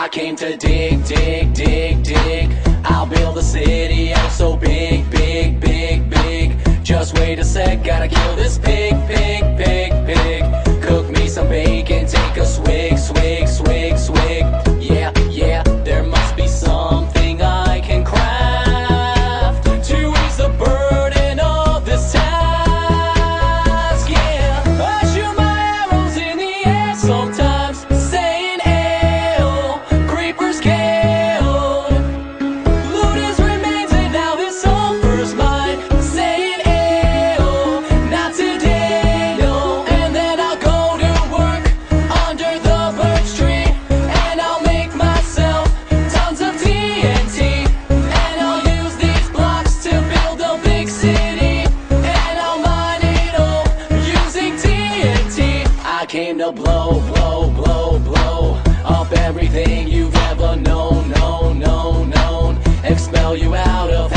I came to dig, dig, dig, dig. I'll build a city out so big, big, big, big. Just wait a sec, gotta kill this pig, pig, pig, pig. Cook me some bacon, take a swig, swig, swig, swig. Yeah, yeah, there must be something I can craft to ease the burden of this task. Yeah, I shoot my arrows in the air sometimes, saying "Ayo, creepers killed. Loot his remains and now his sulfur's mine." Saying "Ayo, not today, no." And then I'll go to work under the birch tree, and I'll make myself tons of TNT, and I'll use these blocks to build a big city, and I'll mine it all using TNT. I came to blow, blow, blow, blow up everything you've ever known, known, known, known. Expel you out of